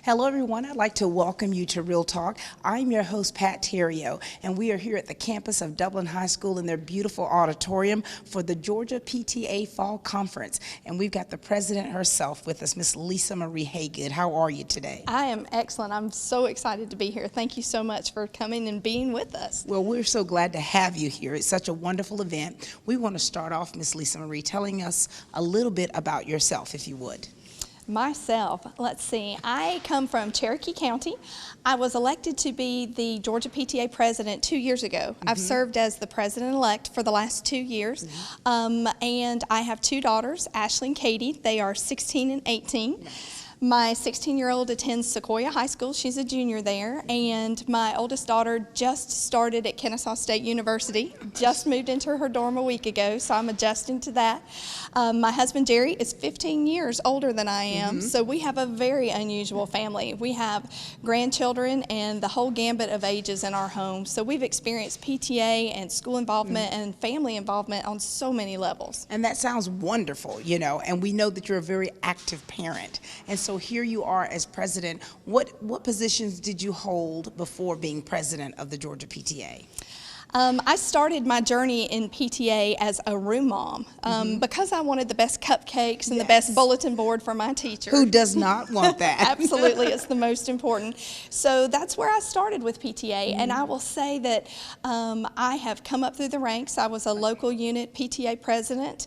Hello, everyone. I'd like to welcome you to Real Talk. I'm your host, Pat Terrio, and we are here at the campus of Dublin High School in their beautiful auditorium for the Georgia PTA Fall Conference. And we've got the president herself with us, Miss Lisa Marie Haygood. How are you today? I am excellent. I'm so excited to be here. Thank you so much for coming and being with us. Well, we're so glad to have you here. It's such a wonderful event. We want to start off, Miss Lisa Marie, telling us a little bit about yourself, if you would. Myself, let's see, I come from Cherokee County. I was elected to be the Georgia PTA president 2 years ago. I've served as the president-elect for the last 2 years. And I have two daughters, Ashley and Katie. They are 16 and 18. My 16-year-old attends Sequoia High School. She's a junior there. And my oldest daughter just started at Kennesaw State University, just moved into her dorm a week ago, so I'm adjusting to that. My husband, Jerry, is 15 years older than I am, so we have a very unusual family. We have grandchildren and the whole gambit of ages in our home. So we've experienced PTA and school involvement and family involvement on so many levels. And that sounds wonderful, you know, and we know that you're a very active parent. And so here you are as president. What positions did you hold before being president of the Georgia PTA? I started my journey in PTA as a room mom because I wanted the best cupcakes and the best bulletin board for my teacher. Who does not want that? Absolutely, it's the most important. So that's where I started with PTA, and I will say that I have come up through the ranks. I was a local unit PTA president,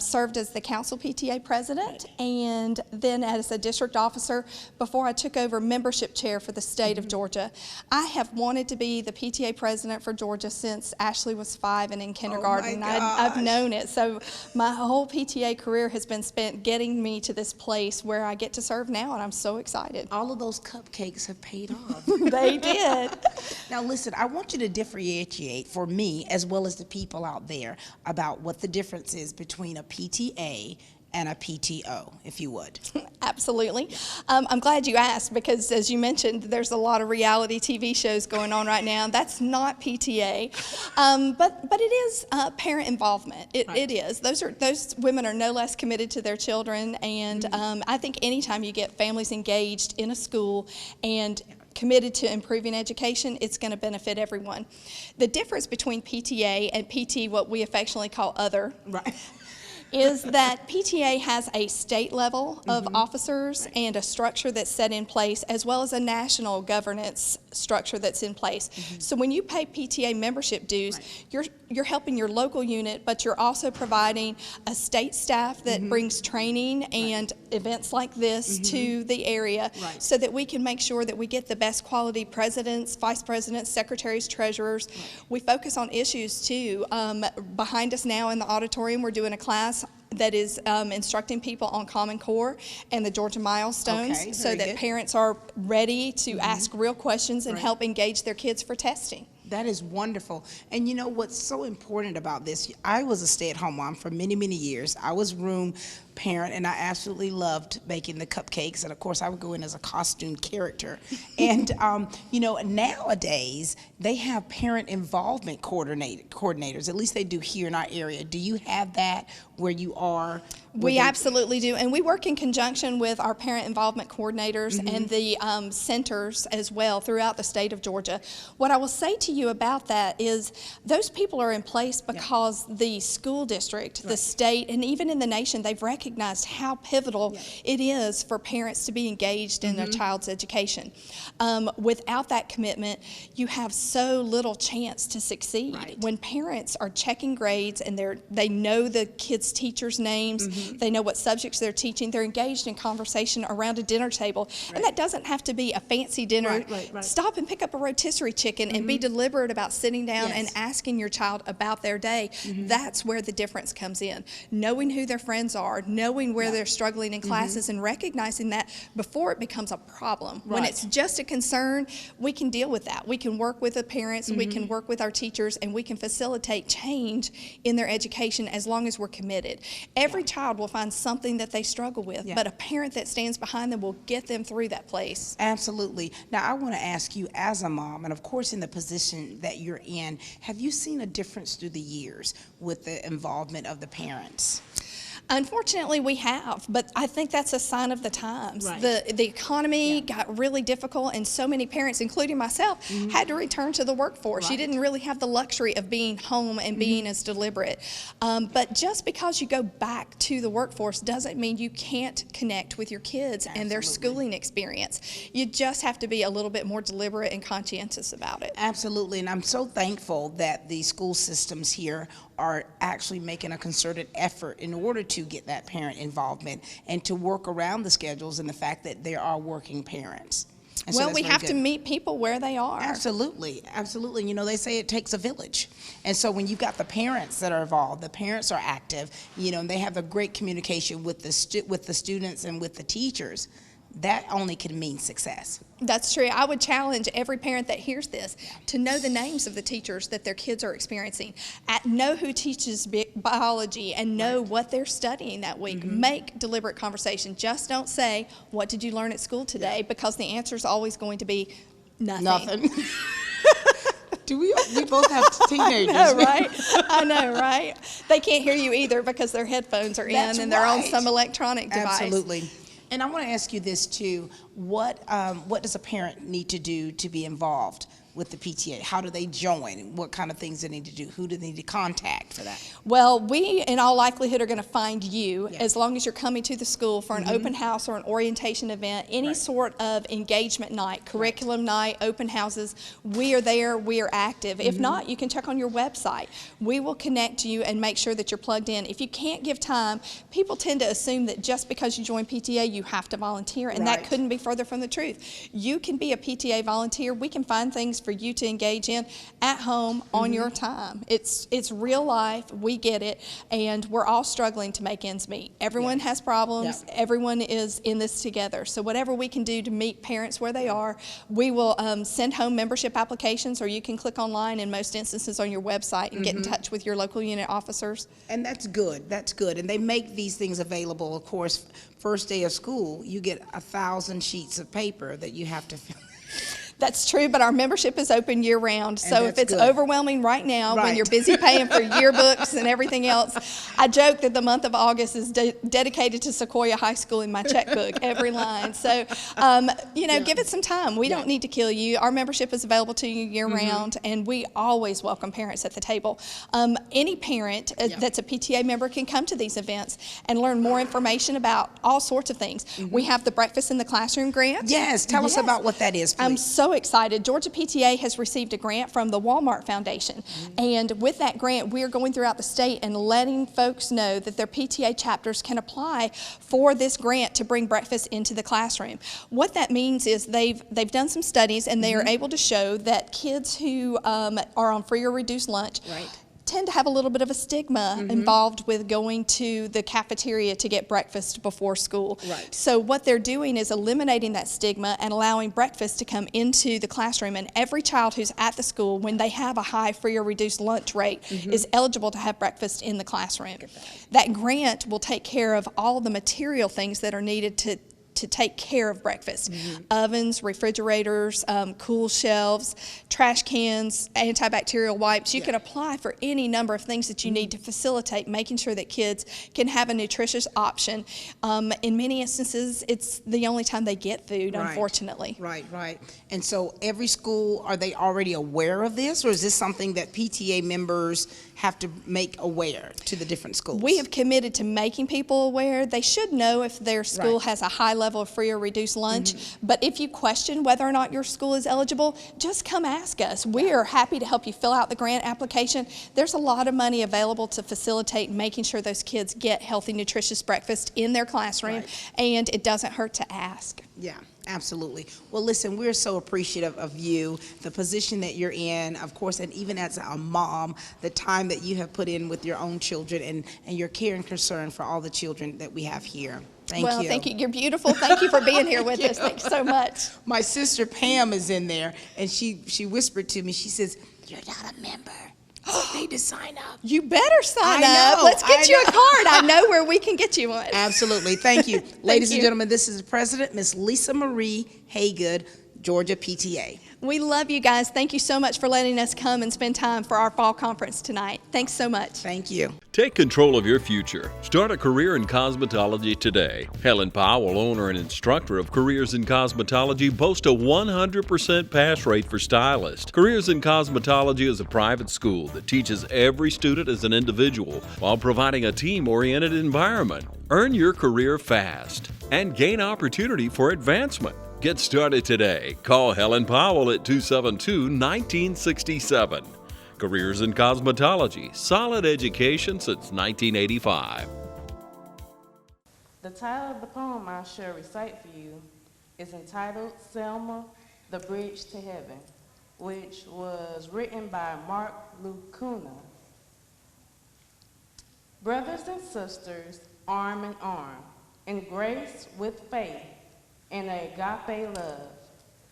served as the council PTA president, and then as a district officer before I took over membership chair for the state of Georgia. I have wanted to be the PTA president for Georgia since Ashley was 5 and in kindergarten. I've known it. So my whole PTA career has been spent getting me to this place where I get to serve now, and I'm so excited. All of those cupcakes have paid off. They did. Now listen, I want you to differentiate for me as well as the people out there about what the difference is between a PTA and a PTO, if you would. Absolutely. I'm glad you asked because, as you mentioned, there's a lot of reality TV shows going on right now. That's not PTA, but it is parent involvement. It is. Those women are no less committed to their children, and I think anytime you get families engaged in a school and committed to improving education, it's going to benefit everyone. The difference between PTA and PT, what we affectionately call other, is that PTA has a state level of officers and a structure that's set in place, as well as a national governance structure that's in place. So when you pay PTA membership dues, you're helping your local unit, but you're also providing a state staff that brings training and events like this to the area so that we can make sure that we get the best quality presidents, vice presidents, secretaries, treasurers. We focus on issues too. Behind us now in the auditorium, we're doing a class that is instructing people on Common Core and the Georgia milestones so that parents are ready to ask real questions and help engage their kids for testing. That is wonderful. And you know what's so important about this? I was a stay-at-home mom for many, many years. I was room parent, and I absolutely loved baking the cupcakes. And of course, I would go in as a costume character. And you know, nowadays they have parent involvement coordinators. At least they do here in our area. Do you have that where you are? We absolutely do, and we work in conjunction with our parent involvement coordinators and the centers as well throughout the state of Georgia. What I will say to you about that is those people are in place because the school district, the state, and even in the nation, they've recognized how pivotal it is for parents to be engaged in their child's education. Without that commitment, you have so little chance to succeed. When parents are checking grades and they know the kids' teachers' names, they know what subjects they're teaching, they're engaged in conversation around a dinner table, and that doesn't have to be a fancy dinner. Stop and pick up a rotisserie chicken and be deliberate about sitting down and asking your child about their day. That's where the difference comes in. Knowing who their friends are, knowing where they're struggling in classes, and recognizing that before it becomes a problem. When it's just a concern, we can deal with that. We can work with the parents, we can work with our teachers, and we can facilitate change in their education as long as we're committed. Every child will find something that they struggle with, but a parent that stands behind them will get them through that place. Absolutely. Now, I want to ask you, as a mom, and of course in the position that you're in, have you seen a difference through the years with the involvement of the parents? Unfortunately, we have, but I think that's a sign of the times. Right. The economy got really difficult, and so many parents, including myself, had to return to the workforce. You Right. didn't really have the luxury of being home and being as deliberate. But just because you go back to the workforce doesn't mean you can't connect with your kids and their Absolutely. schooling experience. You just have to be a little bit more deliberate and conscientious about it. Absolutely, and I'm so thankful that the school systems here are actually making a concerted effort in order to get that parent involvement and to work around the schedules and the fact that there are working parents. And so Well, that's we very have good. to meet people where they are. Absolutely, absolutely. You know, they say it takes a village. And so when you've got the parents that are involved, the parents are active, you know, and they have a great communication with the students and with the teachers, that only can mean success. That's true. I would challenge every parent that hears this to know the names of the teachers that their kids are experiencing, know who teaches biology, and know what they're studying that week. Make deliberate conversation. Just don't say, "What did you learn at school today?" because the answer is always going to be nothing. Nothing. Do we both have teenagers? I know, right? I know, right? They can't hear you either because their headphones are in That's and they're on right. some electronic device. Absolutely. And I want to ask you this too: what does a parent need to do to be involved with the PTA? How do they join? What kind of things they need to do? Who do they need to contact for that? Well, we, in all likelihood, are going to find you Yeah. as long as you're coming to the school for an open house or an orientation event, any Right. sort of engagement night, curriculum night, open houses. We are there. We are active. If not, you can check on your website. We will connect you and make sure that you're plugged in. If you can't give time, people tend to assume that just because you join PTA, you have to volunteer, and that Right. couldn't be further from the truth. You can be a PTA volunteer. We can find things for you to engage in at home on your time. It's real life. We get it, and we're all struggling to make ends meet. Everyone has problems. Yeah. Everyone is in this together. So whatever we can do to meet parents where they are, we will send home membership applications, or you can click online in most instances on your website and get in touch with your local unit officers. And that's good. That's good. And they make these things available. Of course, first day of school, you get 1,000 sheets of paper that you have to fill. That's true, but our membership is open year-round. So if that's it's good. overwhelming right now when Right. you're busy paying for yearbooks and everything else, I joke that the month of August is dedicated to Sequoia High School in my checkbook, every line. So, give it some time. We don't need to kill you. Our membership is available to you year-round, and we always welcome parents at the table. Any parent that's a PTA member can come to these events and learn more information about all sorts of things. We have the Breakfast in the Classroom grant. Yes, tell us about what that is, please. I'm so excited. Georgia PTA has received a grant from the Walmart Foundation. And with that grant, we are going throughout the state and letting folks know that their PTA chapters can apply for this grant to bring breakfast into the classroom. What that means is they've done some studies, and they are able to show that kids who are on free or reduced lunch Right. tend to have a little bit of a stigma involved with going to the cafeteria to get breakfast before school. Right. So what they're doing is eliminating that stigma and allowing breakfast to come into the classroom. And every child who's at the school, when they have a high free or reduced lunch rate, is eligible to have breakfast in the classroom. That grant will take care of all the material things that are needed to take care of breakfast. Ovens, refrigerators, cool shelves, trash cans, antibacterial wipes. You can apply for any number of things that you need to facilitate making sure that kids can have a nutritious option. In many instances, it's the only time they get food, Right. unfortunately. Right, right. And so every school, are they already aware of this, or is this something that PTA members have to make aware to the different schools? We have committed to making people aware. They should know if their school Right. has a high level of free or reduced lunch. But if you question whether or not your school is eligible, just come ask us. We are happy to help you fill out the grant application. There's a lot of money available to facilitate making sure those kids get healthy, nutritious breakfast in their classroom, Right. and it doesn't hurt to ask. Yeah, absolutely. Well, listen, we're so appreciative of you, the position that you're in, of course, and even as a mom, the time that you have put in with your own children and your care and concern for all the children that we have here. Thank you. Thank you. You're beautiful. Thank you for being here with us. Thanks so much. My sister Pam is in there, and she whispered to me, she says, "You're not a member. You need to sign up." You better sign I up. know, Let's get I you a know. card. I know where we can get you one. Absolutely. Thank you. Ladies and you. gentlemen, this is the president, Miss Lisa Marie Haygood, Georgia PTA. We love you guys. Thank you so much for letting us come and spend time for our fall conference tonight. Thanks so much. Thank you. Take control of your future. Start a career in cosmetology today. Helen Powell, owner and instructor of Careers in Cosmetology, boasts a 100% pass rate for stylists. Careers in Cosmetology is a private school that teaches every student as an individual while providing a team-oriented environment. Earn your career fast and gain opportunity for advancement. Get started today. Call Helen Powell at 272-1967. Careers in Cosmetology, solid education since 1985. The title of the poem I shall recite for you is entitled Selma, the Bridge to Heaven, which was written by Mark Lucuna. Brothers and sisters, arm in arm, in grace with faith, and agape love,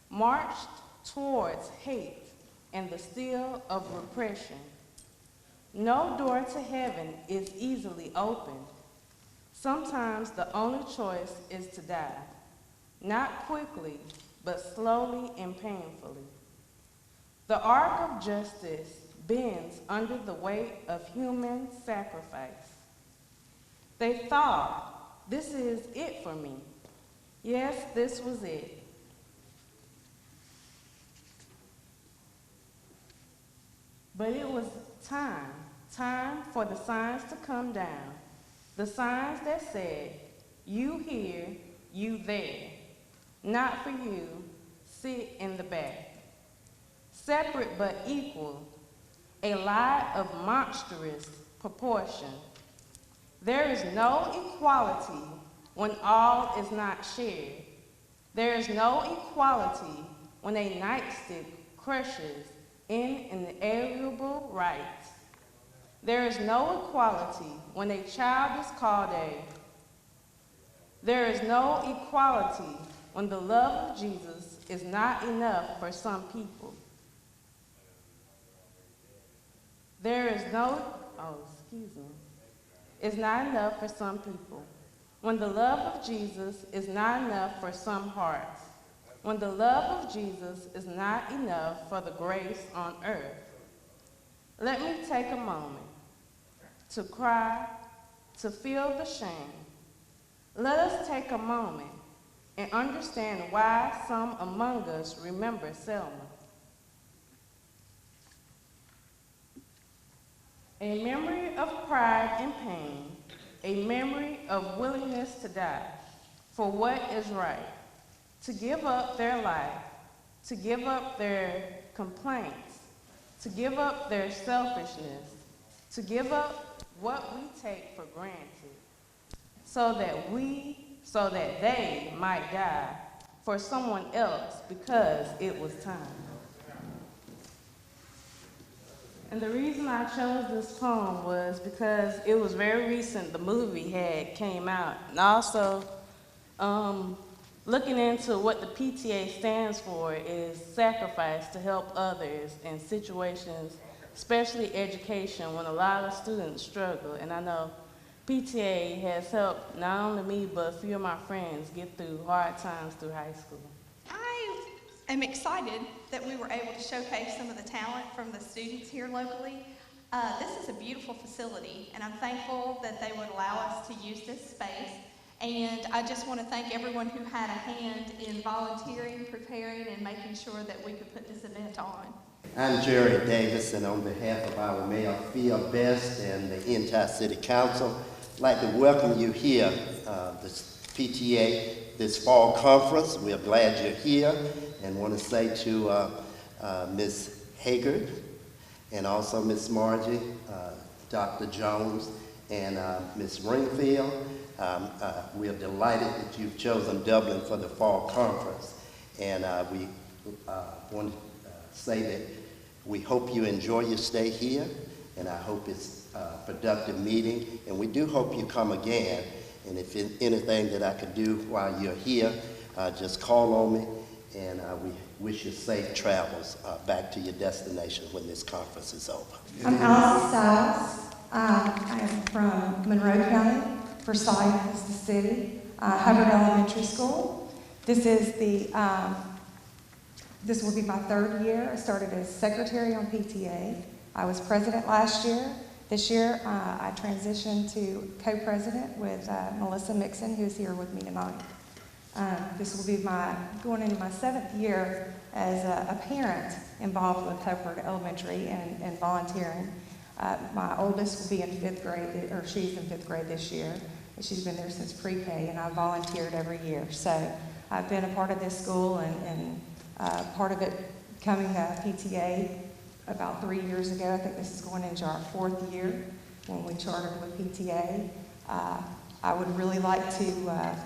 marched towards hate and the steel of repression. No door to heaven is easily opened. Sometimes the only choice is to die, not quickly, but slowly and painfully. The arc of justice bends under the weight of human sacrifice. They thought, this is it for me. Yes, this was it. But it was time for the signs to come down. The signs that said, you here, you there. Not for you, sit in the back. Separate but equal, a lie of monstrous proportion. There is no equality when all is not shared. There is no equality when a nightstick crushes in inalienable rights. There is no equality when a child is called a. There is no equality when the love of Jesus is not enough for some people. There is no, is not enough for some people. When the love of Jesus is not enough for some hearts. When the love of Jesus is not enough for the grace on earth. Let me take a moment to cry, to feel the shame. Let us take a moment and understand why some among us remember Selma. A memory of pride and pain, a memory of willingness to die for what is right, to give up their life, to give up their complaints, to give up their selfishness, to give up what we take for granted, so that they might die for someone else because it was time. And the reason I chose this poem was because it was very recent, the movie had came out, and also looking into what the PTA stands for is sacrifice to help others in situations, especially education, when a lot of students struggle. And I know PTA has helped not only me, but a few of my friends get through hard times through high school. I am excited that we were able to showcase some of the talent from the students here locally. This is a beautiful facility, and I'm thankful that they would allow us to use this space. And I just want to thank everyone who had a hand in volunteering, preparing, and making sure that we could put this event on. I'm Jerry Davis, and on behalf of our Mayor Phil Best and the entire City Council, I'd like to welcome you here, this PTA, this fall conference. We're glad you're here, and want to say to Ms. Haggard and also Ms. Margie, Dr. Jones, and Ms. Ringfield. We are delighted that you've chosen Dublin for the fall conference, and we want to say that we hope you enjoy your stay here, and I hope it's a productive meeting, and we do hope you come again. And if anything that I could do while you're here, just call on me, and we wish you safe travels back to your destination when this conference is over. I'm Alice Stiles. I am from Monroe County. Forsyth is the city. Hubbard Elementary School. This is the This will be my third year. I started as secretary on PTA. I was president last year. This year, I transitioned to co-president with Melissa Mixon, who's here with me tonight. This will be going into my 7th year as a parent involved with Hubbard Elementary and volunteering. My oldest will be in 5th grade, or she's in 5th grade this year. She's been there since pre-K, and I volunteered every year. So I've been a part of this school and part of it coming to PTA about 3 years ago. I think this is going into our 4th year when we chartered with PTA. I would really like to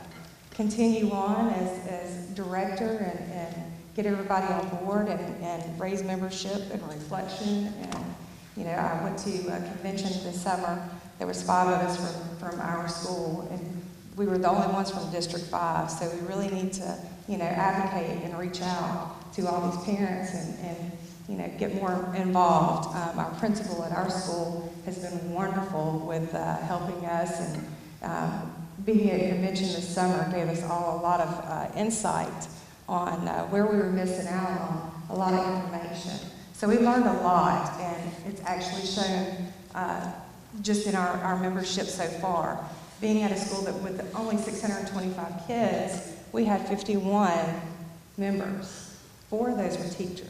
continue on as director and get everybody on board and raise membership and reflection. And I went to a convention this summer. There was 5 of us from our school, and we were the only ones from District 5. So we really need to advocate and reach out to all these parents and get more involved. Our principal at our school has been wonderful with helping us, and being at a convention this summer gave us all a lot of insight on where we were missing out on a lot of information. So we learned a lot, and it's actually shown just in our membership so far. Being at a school that with only 625 kids, we had 51 members. 4 of those were teachers.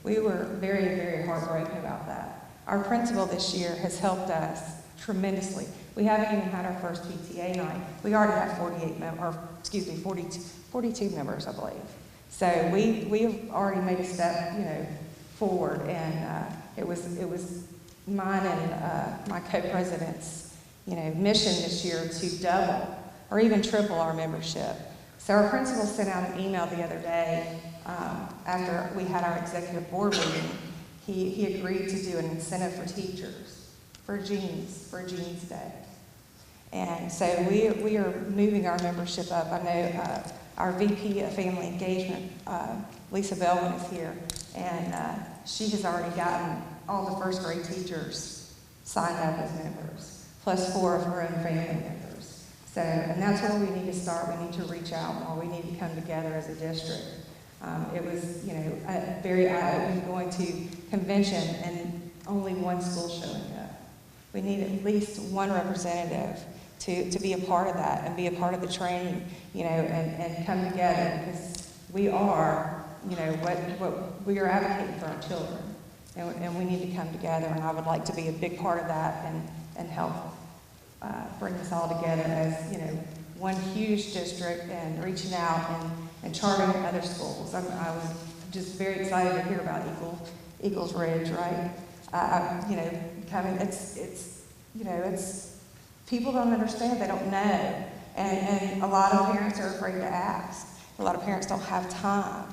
We were very, very heartbroken about that. Our principal this year has helped us tremendously. We haven't even had our first PTA night. We already have 42 members, I believe. So we have already made a step, forward, and it was mine and my co-president's, mission this year to double or even triple our membership. So our principal sent out an email the other day after we had our executive board meeting. He agreed to do an incentive for teachers for Jeans Day. And so we are moving our membership up. I know our VP of Family Engagement, Lisa Belwin, is here, and she has already gotten all the first grade teachers signed up as members, plus 4 of her own family members. So, and that's where we need to start. We need to reach out more. We need to come together as a district. It was, a very eye-opening going to convention and only one school showing up. We need at least one representative to be a part of that and be a part of the training, and come together, because we are, what we are advocating for our children, and we need to come together. And I would like to be a big part of that and help bring us all together as one huge district and reaching out and charting other schools. I was just very excited to hear about Eagles Ridge, right? Coming. It's people don't understand. They don't know, and a lot of parents are afraid to ask. A lot of parents don't have time,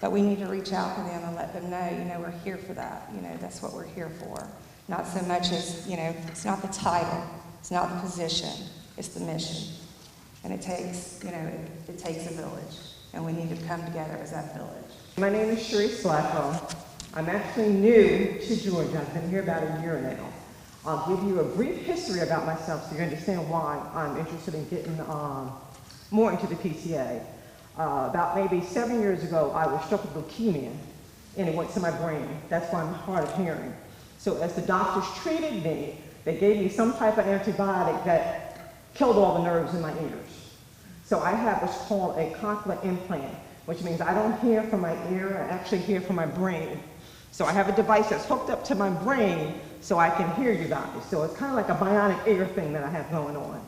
but we need to reach out to them and let them know. We're here for that. That's what we're here for. Not so much as it's not the title, it's not the position, it's the mission. And it takes it takes a village, and we need to come together as that village. My name is Sharice Blackwell. I'm actually new to Georgia. I've been here about a year now. I'll give you a brief history about myself so you understand why I'm interested in getting more into the PTA. About maybe 7 years ago, I was struck with leukemia, and it went to my brain. That's why I'm hard of hearing. So as the doctors treated me, they gave me some type of antibiotic that killed all the nerves in my ears. So I have what's called a cochlear implant, which means I don't hear from my ear, I actually hear from my brain. So I have a device that's hooked up to my brain so I can hear you guys. So it's kind of like a bionic ear thing that I have going on.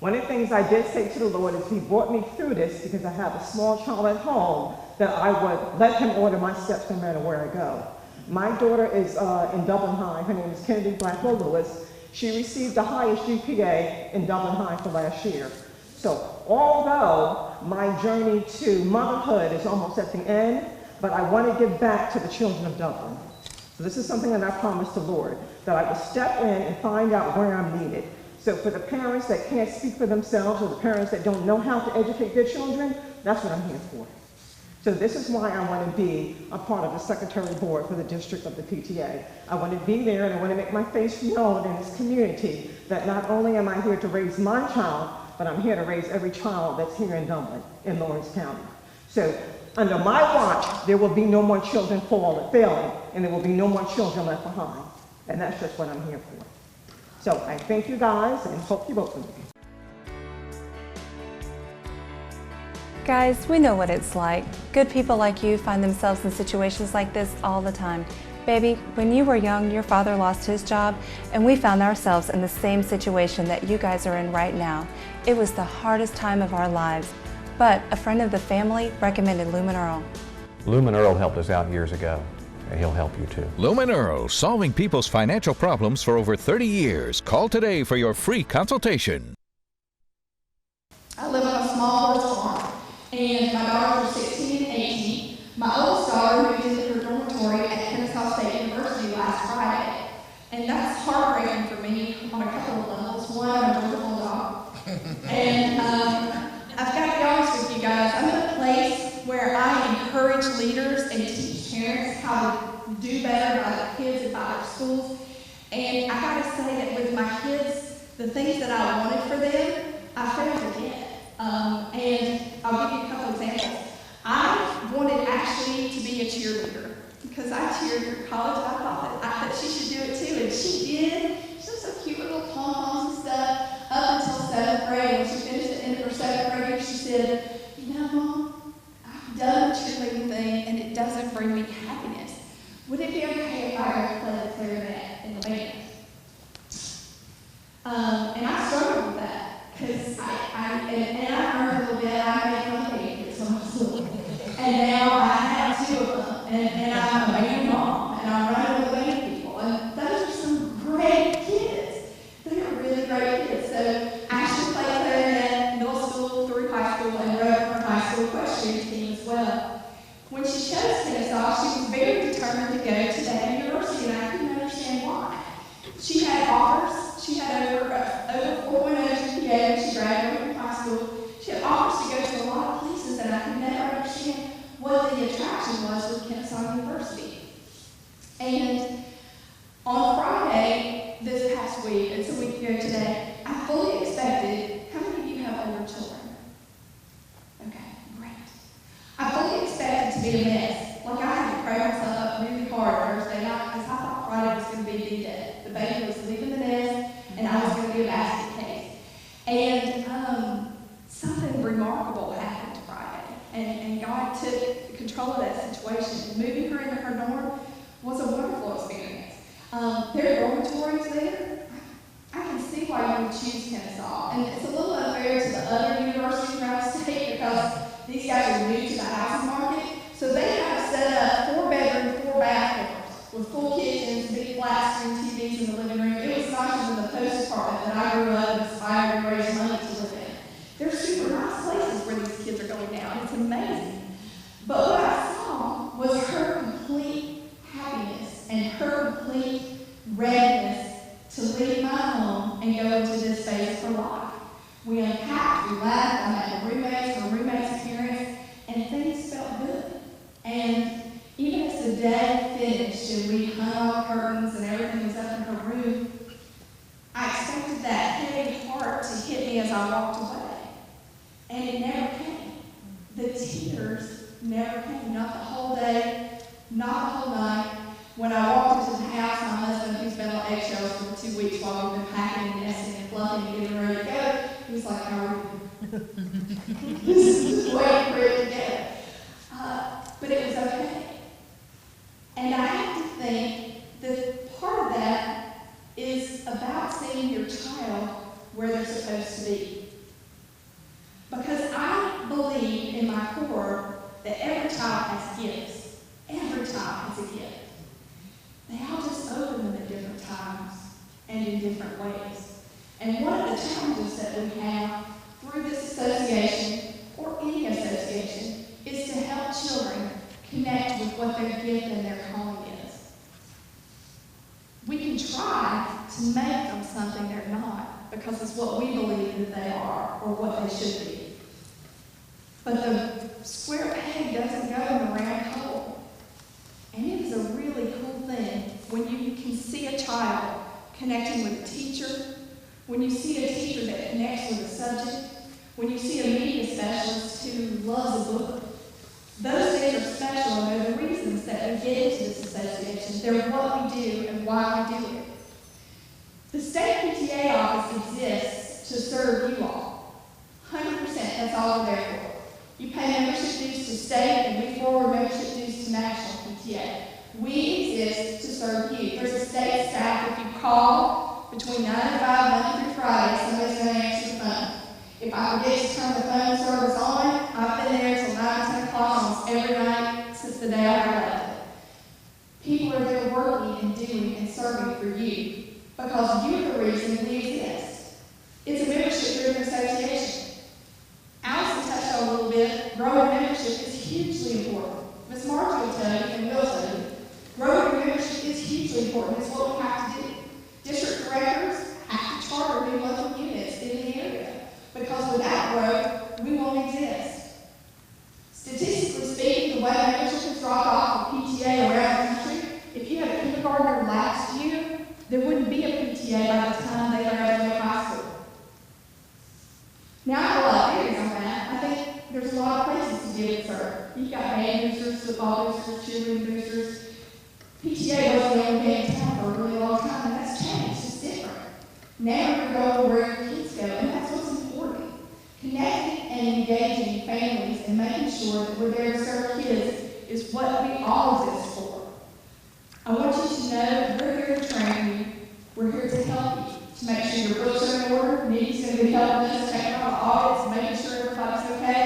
One of the things I did say to the Lord is He brought me through this because I have a small child at home, that I would let Him order my steps no matter where I go. My daughter is in Dublin High. Her name is Kennedy Blackwell Lewis. She received the highest GPA in Dublin High for last year. So although my journey to motherhood is almost at the end, but I want to give back to the children of Dublin. So this is something that I promised the Lord, that I would step in and find out where I'm needed. So for the parents that can't speak for themselves, or the parents that don't know how to educate their children, that's what I'm here for. So this is why I want to be a part of the secretary board for the district of the PTA. I want to be there, and I want to make my face known in this community, that not only am I here to raise my child, but I'm here to raise every child that's here in Dublin, in Lawrence County. So under my watch, there will be no more children failing, and there will be no more children left behind. And that's just what I'm here for. So I thank you guys and hope you vote for me. Guys, we know what it's like. Good people like you find themselves in situations like this all the time. Baby, when you were young, your father lost his job, and we found ourselves in the same situation that you guys are in right now. It was the hardest time of our lives, but a friend of the family recommended Lumen Earl. Lumen Earl helped us out years ago, and he'll help you too. Lumen Earl, solving people's financial problems for over 30 years. Call today for your free consultation. I live on a small horse farm, and my daughters are 16 and 18. My oldest daughter moved into her dormitory at Kennesaw State University last Friday, and that's heartbreaking for me on a couple of levels. One, I'm a Georgia Bulldog, and I've got to be honest with you guys, I'm in a place where I encourage leaders and teach parents how to do better by their kids and by their schools, and I got to say that with my kids, the things that I wanted for them, I failed to get. And I'll give you a couple examples. I wanted Ashley to be a cheerleader because I cheered for college. I thought that she should do it too, and she did. She was so cute with little pom-poms and stuff up until 7th grade. When she finished the end of her 7th grade year, she said, "You know, Mom, I've done the cheerleading thing, and it doesn't bring me happiness. Would it be okay if I play the clarinet in the band?" And I struggled with that. Because I learned a little bit, I made fun of kids when I was little. And now I have 2 of them, and I'm a band mom, and I'm running with band people. And those are some great kids. They are really great kids. So Ashley played clarinet middle school through high school and wrote for her high school equestrian team as well. When she chose Kennesaw, she was very determined to go to that university, and I couldn't understand why. She had offers. She had over 4.0 GPA when she graduated from high school. She had offers to go to a lot of places, and I could never understand what the attraction was with Kennesaw University. And on Friday, this past week, it's a week ago today, I fully expected, how many of you have older children? Okay, great. I fully expected to be a mess. Like I had to pray myself up really hard Thursday night because I thought Friday was going to be D-Day. The baby was leaving the nest, and I was going to be a basket case. And something remarkable happened Friday, and God took control of that situation. And moving her into her dorm was a wonderful experience. There are dormitories there. I can see why you would choose Kennesaw. And it's a little unfair to the other universities around the state because these guys are new to the housing market. So they have set up 4-bedroom, 4-bath with full kitchens, big flat screen TVs in the living room. It was nicer than the post apartment that I grew up and aspired to raise money to live in. They're super nice places where these kids are going now. It's amazing. But what I saw was her complete happiness and her complete readiness to leave my home and go into this phase of her life. We unpacked, we laughed, I met her roommates' parents, and things felt good. And even as the day finished and we hung all the curtains and everything was up in her room, I expected that heavy heart to hit me as I walked away. And it never came. The tears never came. Not the whole day, not the whole night. When I walked into the house, my husband, who's been on eggshells for 2 weeks while we've been packing and nesting and fluffing and getting ready to go, he was like, "How are you?" Just waiting for it to go. But it was okay. And I have to think that part of that is about seeing your child where they're supposed to be. Because I believe in my core that every child has gifts. Every child has a gift. They all just open them at different times and in different ways. And one of the challenges that we have through this association, or any association, is to help children connect with what their gift and their calling is. We can try to make them something they're not because it's what we believe that they are or what they should be. But the square peg doesn't go in the round hole. And it is a really cool thing when you can see a child connecting with a teacher, when you see a teacher that connects with a subject, when you see a media specialist who loves a book, special and know the reasons that we get into this association. They're what we do and why we do it. The state PTA office exists to serve you all. 100%, that's all we're there for. You pay membership dues to state and we forward membership dues to national PTA. We exist to serve you. There's a state staff. If you call between 9 and 5, Monday through Friday, somebody's going to answer the phone. If I forget to turn the phone service on, I've been there until 9, 10 o'clock almost every night since the day I left it. People are there working and doing and serving for you because you're the reason we exist. It's a membership-driven association. Allison touched on a little bit, growing membership is hugely important. Ms. Margie will tell you and will tell you, growing membership is hugely important. It's what we have to do. District directors have to charter new local units in the area because without growth, we won't exist. Statistically speaking, the way membership has dropped off of PTA around the country, if you had a kindergartner last year, there wouldn't be a PTA by the time they graduate high school. Now, I have a lot of theories on that. I think there's a lot of places to give it served. You've got band boosters, football boosters, cheerleading boosters. PTA wasn't the only game in town for a really long time, and that's changed. It's different. Now you're going where your kids go, and that's what's important. Connecting and engaging families and making sure that we're there to serve kids is what we all exist for. I want you to know that we're here to train you. We're here to help you, to make sure your books are in order. Nikki's going to be helping us check out the audits, making sure everybody's okay.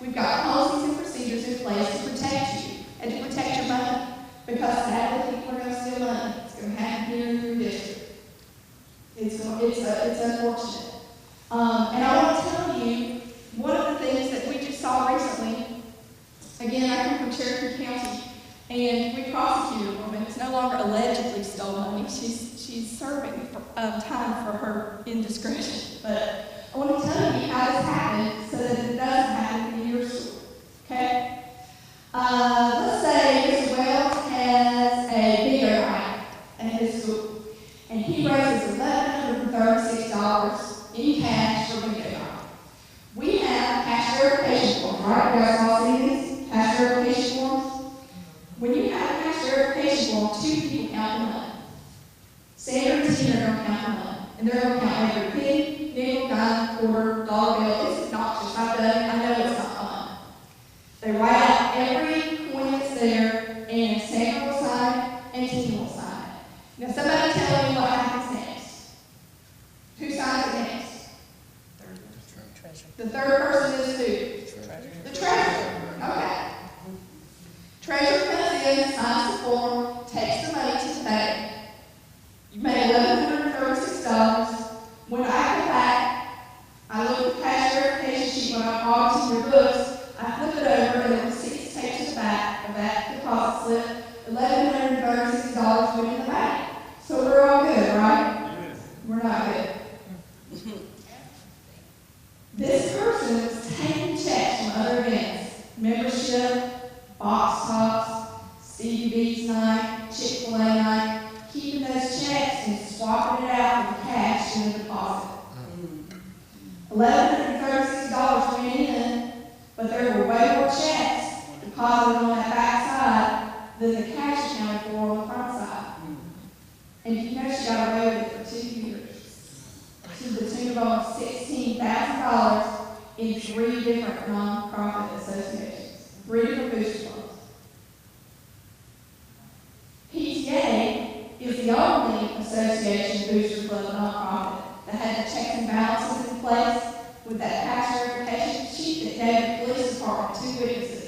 We've got policies and procedures in place to protect you and to protect your money. Because sadly, people are going to steal money. It's going to happen here in your district. It's unfortunate. And I want to tell you, one of the things that we just saw recently, again, I come from Cherokee County, and we prosecuted a woman who's no longer allegedly stole money. She's serving time for her indiscretion. But I want to tell you how this happened so that it doesn't happen in your school. Okay? Let's say Mr. Wells has a bingo night at his school, and he raises $1,136 in cash for bingo night. We have cash verification forms, right? You guys all see these cash verification forms? When you have a cash verification form, 2 people count the money. Sandra and Tina are going to count the money, and they're going to count every penny, nickel, dime, quarter, dollar bill. It's obnoxious. I've done it. I know it's not fun. They write out every coin that's there, and Sandra will sign it, and Tina will sign it. Now, somebody tell me what happens next. Who signs it next? The third person is who? The treasurer. Okay. Treasurer comes in, signs the form, takes the money to the bank. You made $1,136. When I come back, I look at the cash verification sheet when I'm auditing your books. I flip it over and the receipts taped to the back of that deposit slip. $1,136 went in the bank. So we're all good, right? We're not good. This person was taking checks from other events, membership, box tops, Stevie B's night, Chick-fil-A night, keeping those checks and swapping it out for cash in the deposit. $1,136 went in, but there were way more checks deposited on that back side than the cash accounted for on the front side. And you know she got away with it for 2 years. To the tune of almost $16,000 in 3 different nonprofit associations, 3 different booster clubs. PTA is the only association booster club nonprofit that had the checks and balances in place with that cash verification sheet that gave the police department 2 witnesses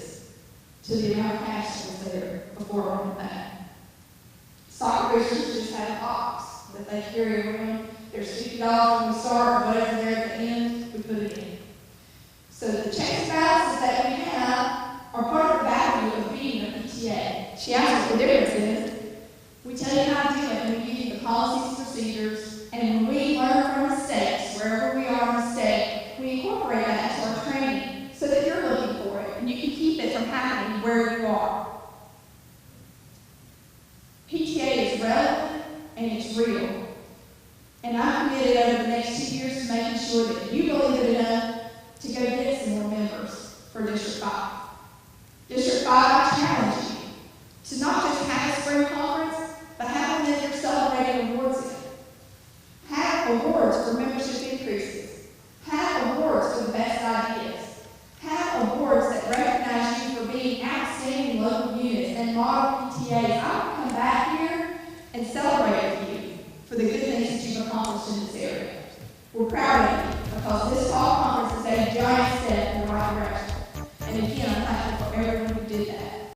to the amount of cash that was there before it went back. Soccer boosters just have a box that they carry around. There's $50 when we start, or whatever there at the end, we put it in. So the checks and balances that we have are part of the value of being a PTA. She asked what the difference is. We tell you how to do it, and we give you the policies and procedures, and when we learn from mistakes, wherever we are in a mistake, we incorporate that into our training so that you're looking for it, and you can keep it from happening where you are. PTA is relevant, and it's real. And I'm committed over the next 2 years to making sure that you believe it enough to go get some more members for District 5. District 5, I challenge to not just have a spring conference, but have one that you're celebrating awards in. Have awards for membership increases. Have awards for the best ideas. Have awards that recognize you for being outstanding local units and model PTAs. I want to come back here and celebrate with you for the good things that you've accomplished in this area. We're proud of you because this fall conference is a giant step in the right direction. And again, I'm thankful for everyone who did that.